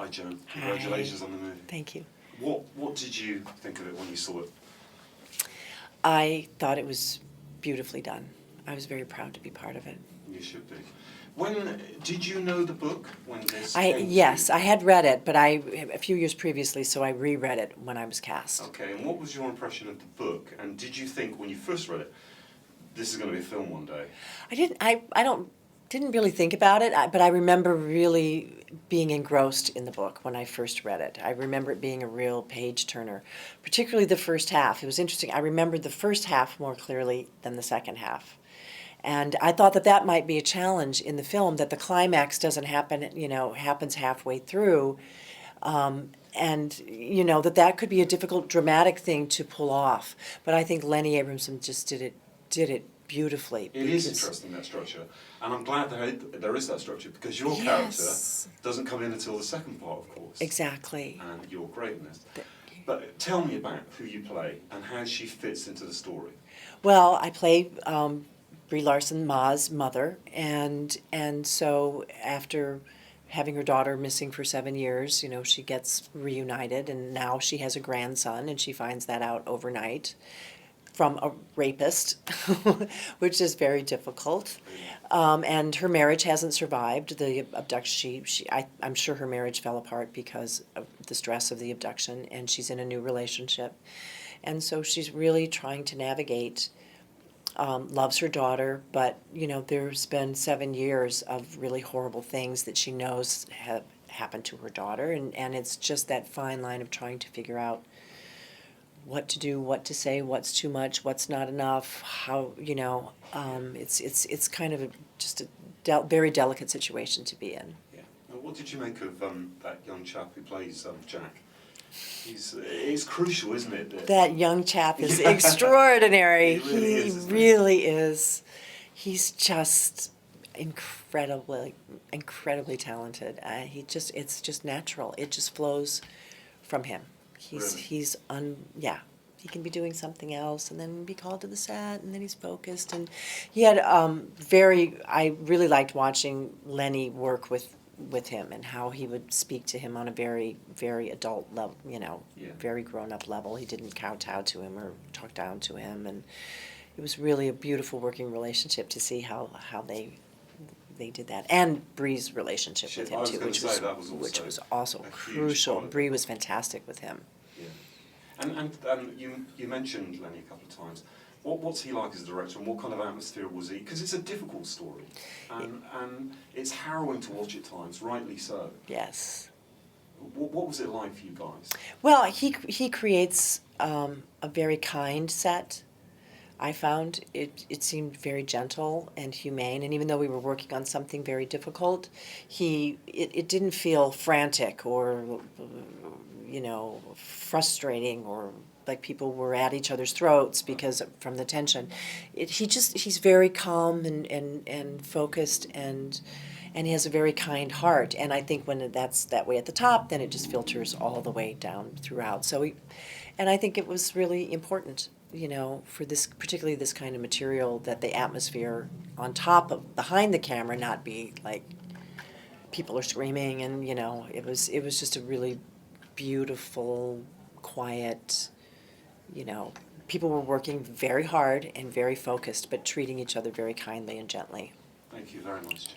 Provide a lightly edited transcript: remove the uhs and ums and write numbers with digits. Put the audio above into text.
Hi, Joan. Congratulations Hi. on the movie. Thank you. What did you think of it when you saw it? I thought it was beautifully done. I was very proud to be part of it. You should be. When did you know the book when this came to Yes, you? I had read it, but a few years previously, so I reread it when I was cast. Okay, and what was your impression of the book? And did you think when you first read it, this is going to be a film one day? I didn't really think about it, but I remember really being engrossed in the book when I first read it. I remember it being a real page turner, particularly the first half. It was interesting. I remembered the first half more clearly than the second half. And I thought that that might be a challenge in the film, that the climax doesn't happen, happens halfway through. And that could be a difficult dramatic thing to pull off. But I think Lenny Abramson just did it beautifully. It is interesting, that structure. And I'm glad there is that structure, because your character doesn't come in until the second part, of course. Exactly. And you're great in this. But tell me about who you play and how she fits into the story. Well, I play Brie Larson, Ma's mother, and so after having her daughter missing for 7 years, she gets reunited, and now she has a grandson, and she finds that out overnight from a rapist, which is very difficult. And her marriage hasn't survived the abduction. I'm sure her marriage fell apart because of the stress of the abduction, and she's in a new relationship. And so she's really trying to navigate, loves her daughter, but, there's been 7 years of really horrible things that she knows have happened to her daughter, and it's just that fine line of trying to figure out what to do, what to say, what's too much, what's not enough, how, it's kind of just a very delicate situation to be in. Yeah. Now, what did you make of that young chap who plays Jack? It's crucial, isn't it? That young chap is extraordinary. He really is. He's just incredibly talented. It's just natural. It just flows from him. He can be doing something else and then be called to the set, and then he's focused. And he had I really liked watching Lenny work with him, and how he would speak to him on a very, very adult level, very grown-up level. He didn't kowtow to him or talk down to him, and it was really a beautiful working relationship to see how they did that. And Brie's relationship with him too, which was also crucial. Brie was fantastic with him. Yeah. And you mentioned Lenny a couple of times. What's he like as a director, and what kind of atmosphere was he? Because it's a difficult story, and it's harrowing to watch at times, rightly so. Yes. What was it like for you guys? Well, he creates a very kind set. I found it seemed very gentle and humane, and even though we were working on something very difficult, it didn't feel frantic or frustrating, or like people were at each other's throats because from the tension. He's very calm and focused, and he has a very kind heart. And I think when that's that way at the top, then it just filters all the way down throughout. And I think it was really important, for this, particularly this kind of material, that the atmosphere on top of, behind the camera, not be like people are screaming, and it was just a really beautiful, quiet, people were working very hard and very focused, but treating each other very kindly and gently. Thank you very much, Joan.